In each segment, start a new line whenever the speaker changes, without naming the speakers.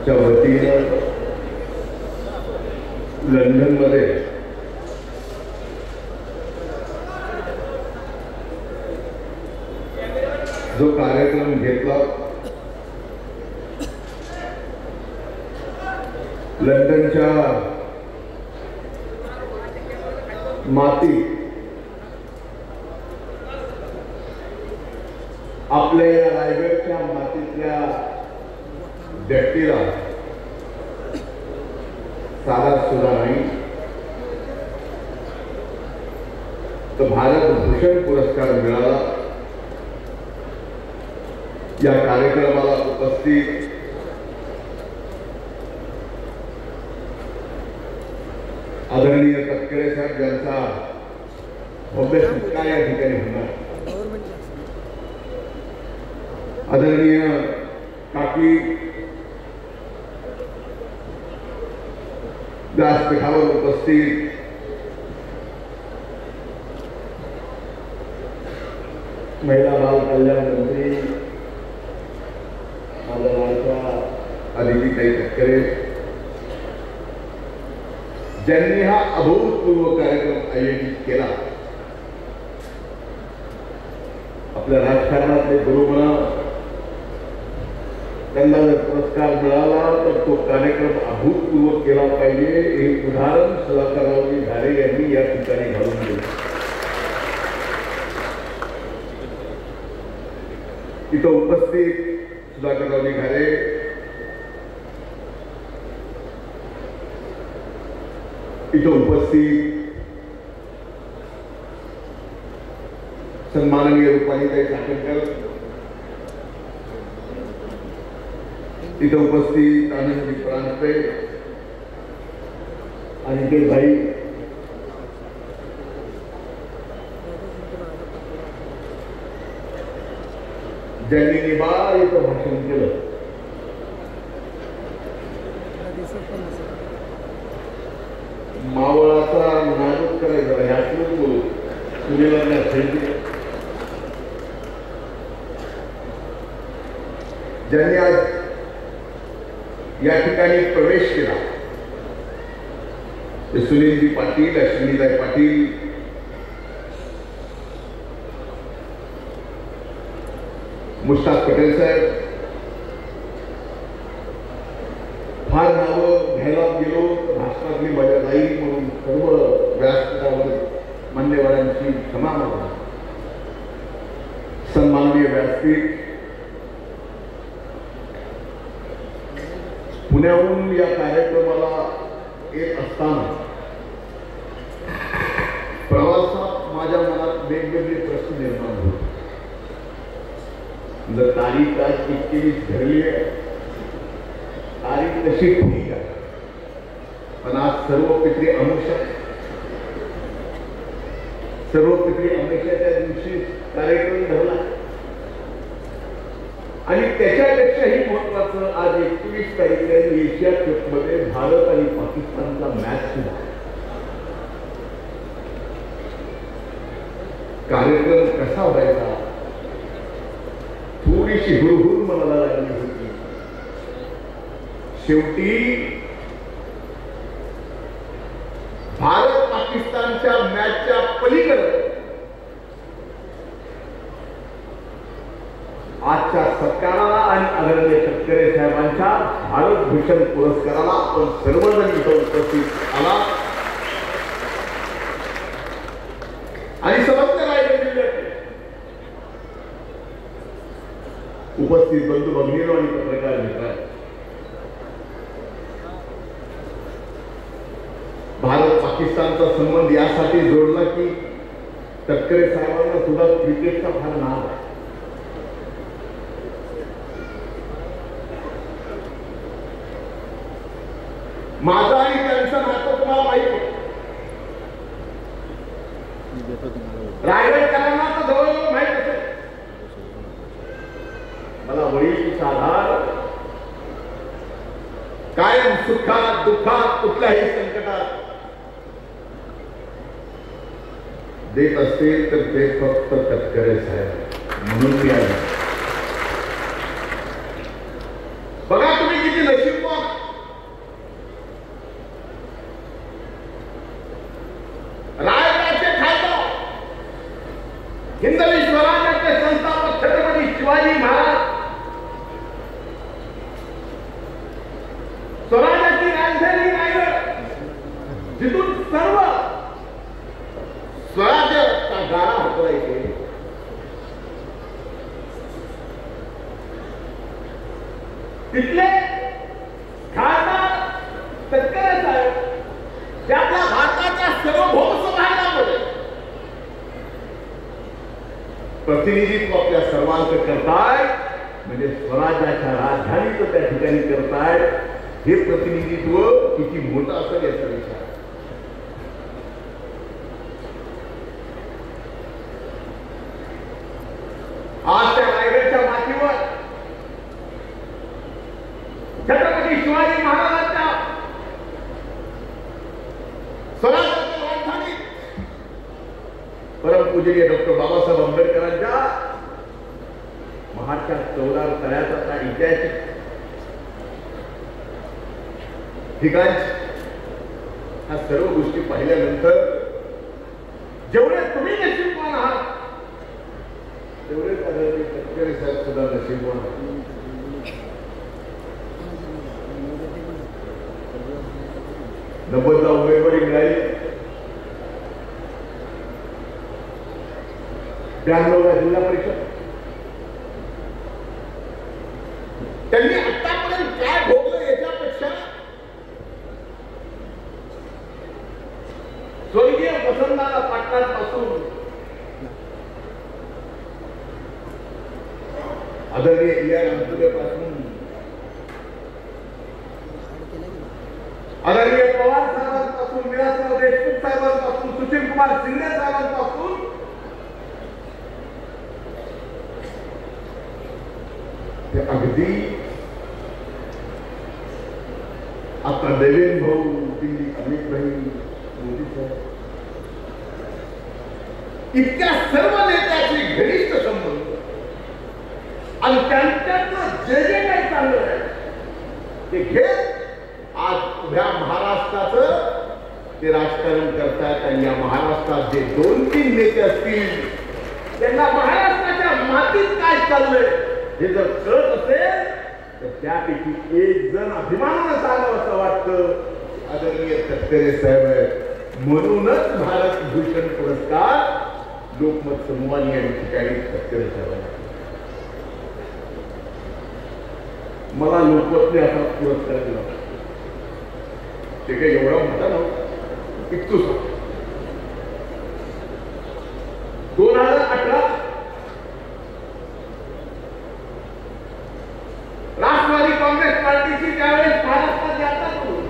च्या वतीनं लंडनमध्ये जो कार्यक्रम घेतला, लंडनच्या माती आपल्या या रायगडच्या मातीतल्या व्यक्तीला सारा सुद्धा नाही तर भारत भूषण पुरस्कार मिळाला। या कार्यक्रमाला उपस्थित आदरणीय तटकरे साहेब ज्यांचा भव्य सत्कार या ठिकाणी होणार, आदरणीय काकी व्यासपीठावर उपस्थित महिला बाल कल्याण मंत्री आदितीताई तटकरे ज्यांनी हा अभूतपूर्व कार्यक्रम आयोजित केला। आपल्या राजकारणातले गुरु म्हणा, त्यांना जर पुरस्कार मिळाला तर तो कार्यक्रम अभूतपूर्व केला पाहिजे हे उदाहरण सुधाकररावजी घारे यांनी या ठिकाणी घालून दिलं। इथं उपस्थित सुधाकररावजी घारे, इथं उपस्थित सन्माननीय रुपालीताई चाकणकर, इथं उपस्थित आनंदजी परांजपे, अनिकेत भाई, ज्यांनी निबार इथं भाषण केलं, मावळाचा नाटक करायचा ह्यातून बोलू सुनेला ज्यांनी आज या ठिकाणी प्रवेश केला ते सुनीलजी पाटील, अश्विनीताई पाटील, मुश्ताक पटेल साहेब। फार नावं घ्यायला गेलो तर भाषणातली मजा जाईल म्हणून सर्व व्यासपीठावर मान्यवरांची क्षमा मागणं। सन्माननीय व्यासपीठ, पुण्याहून या कार्यक्रमाला येत असताना प्रवासात माझ्या मनात वेगवेगळे प्रश्न निर्माण होते। जर तारीख आज 21 धरली आहे, तारीख तशी ठीक आहे, पण आज सर्व पितरी अमावस्या, सर्व पितरी अमावस्याच्या दिवशी कार्यक्रम धरला आणि त्याच्यापेक्षाही महत्वाचं आज 21 तारीख एशिया कप मध्ये भारत आणि पाकिस्तानचा मॅच सुद्धा। कार्यक्रम कसा व्हायचा थोडीशी हुरहुर मनाला लागली होती। शेवटी भारत पाकिस्तानच्या मॅचच्या पलीकडे आजच्या सत्काराला आणि आदरणीय तटकरे साहेबांच्या भारत भूषण पुरस्काराला आपण सर्वजण इथं उपस्थित आला आणि समस्त रायगड जिल्ह्यात उपस्थित बंधू भगिनींनो आणि पत्रकार मित्रांनो, भारत पाकिस्तानचा संबंध यासाठी जोडला की तटकरे साहेबांना सुद्धा क्रिकेटचा फार नाद आहे। माझा आणि त्यांचं नातं तुम्हाला माहिती आहे। रायगडकरांना तर जवळ माहित असेल। मला वडील आधार कायम सुखात दुःखात कुठल्याही संकटात देत असतील तर ते फक्त तटकरे साहेब म्हणून मी आलो। बघा तुम्ही किती नशीबवान स्वराज्याची राजधानी रायगड, जिथून सर्व स्वराज्याचा गाडा हटवायचे, तिथले खासदार तटकरे साहेब ते आपल्या भारताच्या सार्वभौम भागामध्ये प्रतिनिधित्व आपल्या सर्वांचं करताय, म्हणजे स्वराज्याच्या राजधानीचं त्या ठिकाणी करताय. हे प्रतिनिधित्व किती मोठं असेल याचा विचार. आज त्या रायगडच्या मातीवर छत्रपती शिवाजी महाराजांच्या स्वराज्याच्या राजधानीत परमपूजनीय डॉक्टर बाबासाहेब आंबेडकरांच्या महाराष्ट्रात 14 तळ्याचा ऐतिहासिक ठिकाण, ह्या सर्व गोष्टी पाहिल्यानंतर जेवढे तुम्ही नशीबवान आहात तेवढेच तटकरे साहेब सुद्धा नशीबवान आहात. नव्वदला उमेदवारी मिळाली, 92ला जिल्हा परिषद. त्यांनी आतापर्यंत काय भोगलं याच्यापेक्षा स्वर्गीय वसंतदादा पाटलांपासून आदरणीय पासून आदरणीय पवार साहेबांपासून, विलासराव देशमुख साहेबांपासून, सुशील कुमार शिंदे साहेबांपासून ते अगदी आता देवेंद्र भाऊ, दिल्ली अमित भाई, मोदी साहेब, इतक्या सर्व नेत्याचे घनिष्ठ संबंध आणि त्यांच्यातलं जे जे काही चाललं आहे ते घेत आज उभ्या महाराष्ट्राचं ते राजकारण करतायत. आणि या महाराष्ट्रात जे 2-3 नेते असतील त्यांना महाराष्ट्राच्या मातीत काय चाललंय हे जर कळत असेल तर त्यापैकी एक जण अभिमानानं सांगावं असं वाटतं, आदरणीय तटकरे साहेब आहेत. म्हणूनच भारत भूषण पुरस्कार लोकमत समूहाने या ठिकाणी तटकरे साहेबांना. मला लोकमतने असा पुरस्कार दिला, ते काही एवढा मोठा नव्हता, इतकूच. 2018 राष्ट्रवादी काँग्रेस पार्टीची त्यावेळेस महाराष्ट्रात यात्रा सुरू,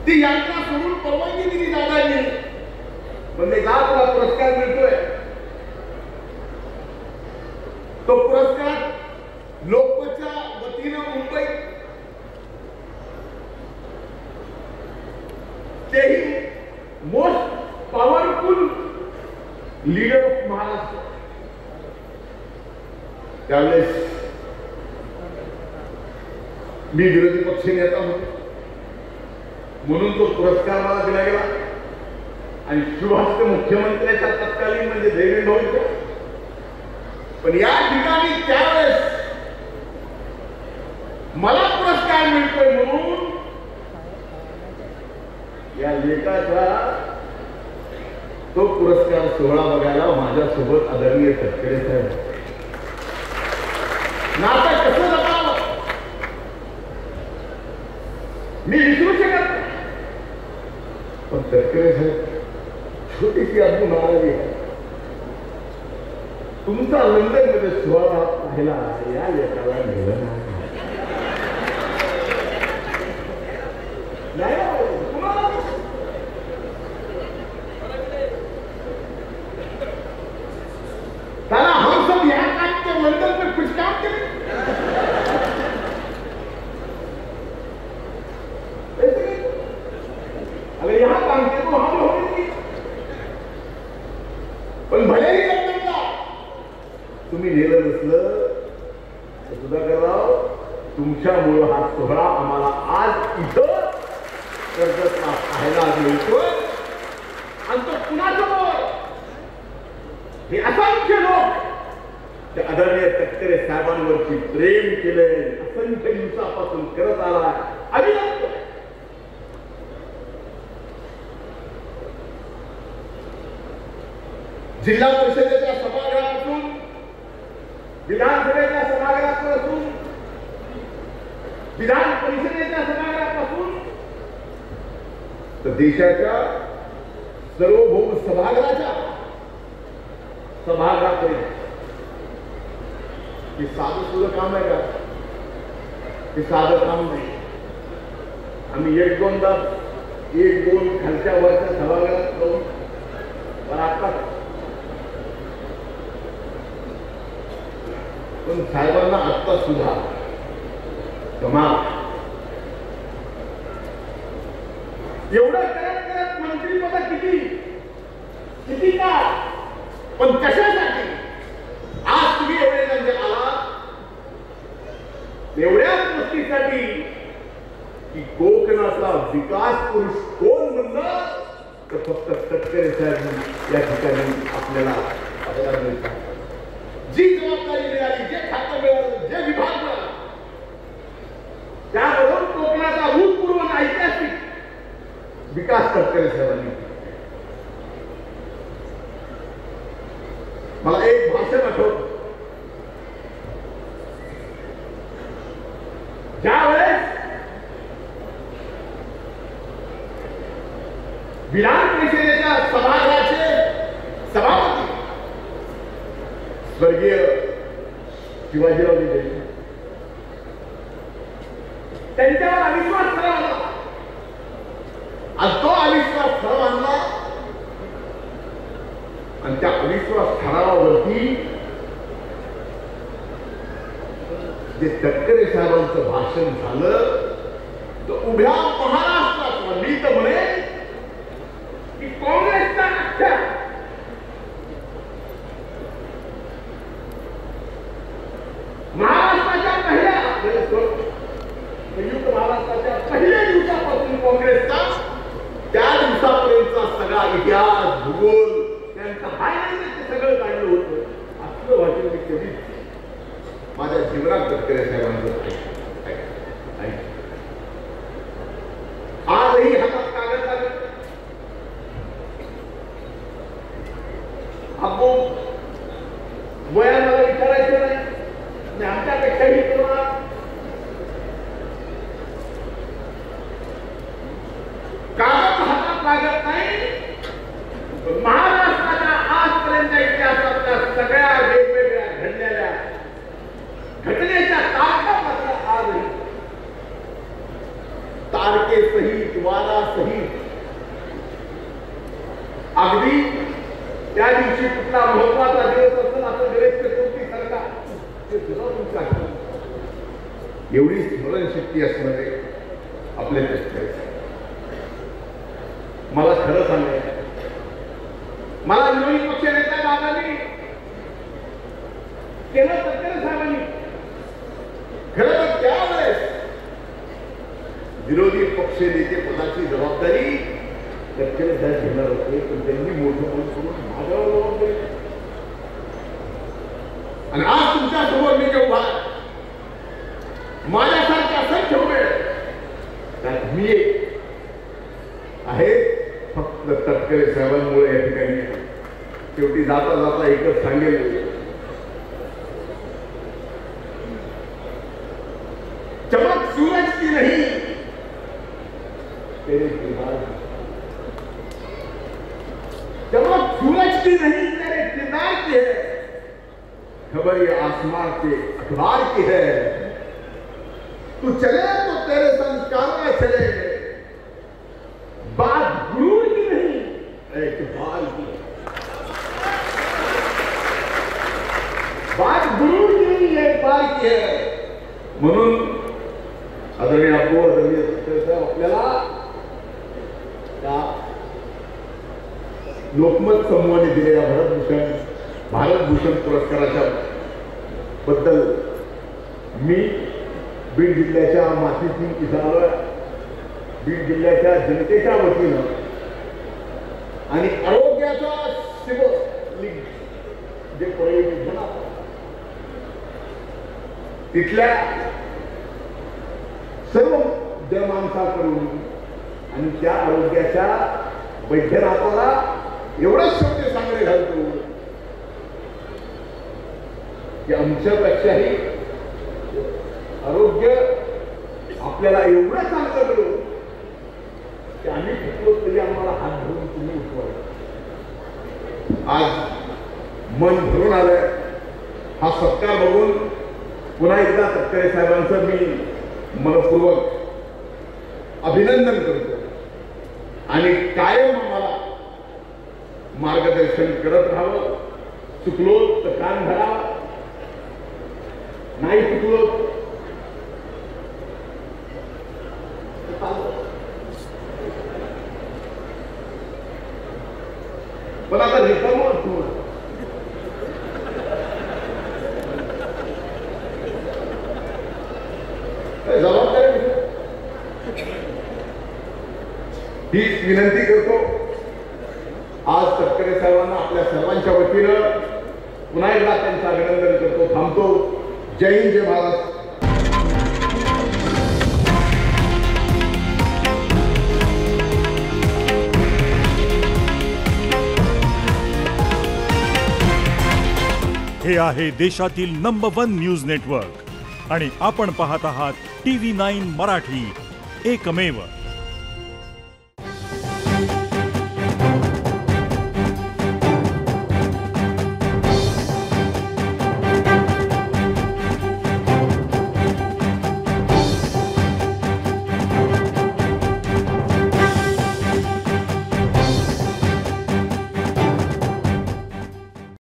ती यात्रा सोडून परवानगी दिली दादांनी, म्हणजे का तुला पुरस्कार मिळतोय. तो पुरस्कार लोकमतच्या वतीनं मुंबईत तेही most powerful leader of Maharashtra, त्यावेळेस मी विरोधी पक्ष नेता होतो म्हणून तो पुरस्कार मला दिला गेला. आणि शुभहस्त मुख्यमंत्र्याच्या तत्कालीन म्हणजे देवेंद्र भाऊंच्या. पण या ठिकाणी त्यावेळेस मला पुरस्कार मिळतोय म्हणून या लेखाचा तो पुरस्कार सोहळा बघायला माझ्यासोबत आदरणीय तटकरे साहेब. नातं कसं जपावं मी विसरू शकत नाही, पण तटकरे साहेब छोटीशी अजून नाराजी आहे. तुमचा लंडन मध्ये सोहळा पाहिला या लेखाला नेलं तारा हम सब यहाँ काट के लंदन में कुछ काम करें. अगर यहाँ काम किए तो हम होंगे, पण भले ही लंदनला तुम्ही नेलं नसलं सुधाकरराव, तुमच्यामुळं हा सोहळा आम्हाला आज इथं कर्जतला पाहायला मिळतोय. आणि तो कुणासमोर हे असंख्य लोक आदरणीय तटकरे साहेबांवरती प्रेम केलंय, असंख्य दिवसापासून करत आला अभिनंदन. जिल्हा परिषदेच्या सभागृहातून, विधानसभेच्या सभागृहापासून, विधान परिषदेच्या सभागृहापासून तर देशाच्या सार्वभौम सभागृहाच्या सभागृहापर्यंत हे साधं सुद्धा काम आहे का? हे साधं काम नाही. आम्ही एक दोन खालच्या वरच्या सभागृहात जाऊन पण साहेबांना आत्ता सुद्धा कमाल. एवढं करत करत मंत्रीपद किती का, पण कशासाठी? आज तुम्ही एवढे जण आला एवढ्याच गोष्टीसाठी की कोकणाचा विकास पुरुष कोण म्हणलं तर फक्त तटकरे साहेब या ठिकाणी आपल्याला मिळतात. जी जबाबदारी मिळाली, जे खातं मिळालं, जे विभाग मिळाला, त्यावरून कोकणाचा भूतपूर्व ऐतिहासिक विकास तटकरे साहेबांनी. मला एक भाषण आठवतं. ज्यावेळेस विधान परिषदेच्या सभागृहाचे सभापती स्वर्गीय शिवाजीराव देशमुख त्यांच्यावर अविश्वास ठराव आणला आणि तो अविश्वास ठराव आणला आणि त्या अविश्वास ठरावावरती जे तटकरे साहेबांचं भाषण झालं तर उभ्या महाराष्ट्रात मी तर म्हणे की काँग्रेसचा अख्ख्या महाराष्ट्राच्या संयुक्त महाराष्ट्राच्या पहिल्या दिवसापासून काँग्रेसचा त्या दिवसापर्यंतचा सगळा इतिहास, भूगोल त्यांचा हायलाइट सगळं काढलं होतं. असलं भाषण मी कधीच माझ्या जीवनात तटकरे साहेबांचं आजही हातात कागद लागत. आपण वया मला विचारायचं नाही, आमच्यापेक्षाही तुम्हाला कागद हातात लागत नाही. महाराष्ट्राच्या आजपर्यंत इतिहासातल्या सगळ्या वेगवेगळ्या घडलेल्या घटनेच्या तारखा मात्र आजही तारखेसहित, वारासहित, अगदी त्या दिवशी कुठला महत्वाचा दिवस असेल असं गणेश चतुर्थी सारखा ते सुद्धा तुमच्या एवढी स्मरणशक्ती असणारे आपले तटकरे. मला खरं सांगायचं, मला विरोधी पक्ष नेता दादांनी केलं तटकरे साहेबांनी. खरं तर त्यावेळेस विरोधी पक्ष नेते पदाची जबाबदारी तटकरे साहेब घेणार होते, पण त्यांनी मोठं मन करून माझ्यावर जबाबदारी. आणि आज तुमच्या समोर मी जेव्हा माझ्यासारखे असंख्य उभे त्यात मी आहे फक्त तटकरे साहेबांमुळे या ठिकाणी. शेवटी जाता जाता एकच सांगेल, चमक सूरज की नहीं तेरे किरदार, चमक सूरज की नहीं तेरे किरदार की है, खबर ये आसमान के अखबार की है. तू चले तो तेरे संस्कार में चले, बात गुरूर की नहीं एतबार की है. बात गुरूर की नहीं एतबार की है. म्हणून आदरणीय अप्पू, आदरणीय तटकरे साहेब आपल्याला त्या लोकमत समूहाने दिलेल्या भारतभूषण पुरस्काराच्या बद्दल मी बीड जिल्ह्याच्या मातीतील किसानाला, बीड जिल्ह्याच्या जनतेच्या वतीनं आणि आरोग्याचा शिबिर जे प्रयोजन तिथल्या सर्व जनमानसाकडून आणि त्या आरोग्याच्या वैद्यनाथाला एवढंच शब्द सांगणे घालतो की आमच्यापेक्षाही आरोग्य आपल्याला एवढं चांगलं मिळू की आम्ही शिकलो तरी आम्हाला हात धरून तुम्ही उठवा. आज मन भरून आलंय. हा सत्कार बघून पुन्हा एकदा तटकरे साहेबांचं मी मनपूर्वक अभिनंदन करतो आणि कायम आम्हाला मार्गदर्शन करत राहावं. चुकलो तर कान धरा, नाही चुकलो पण आता रिकाम असतो. जबाबदारी हीच विनंती करतो. आज तटकरे साहेबांना आपल्या सर्वांच्या वतीनं पुन्हा एकदा त्यांचं अभिनंदन करतो. थांबतो. जय हिंद, जय महाराष्ट्र.
हे आहे देशातील नंबर 1 न्यूज नेटवर्क आणि आपण पाहत आहात TV9 मराठी, एकमेव.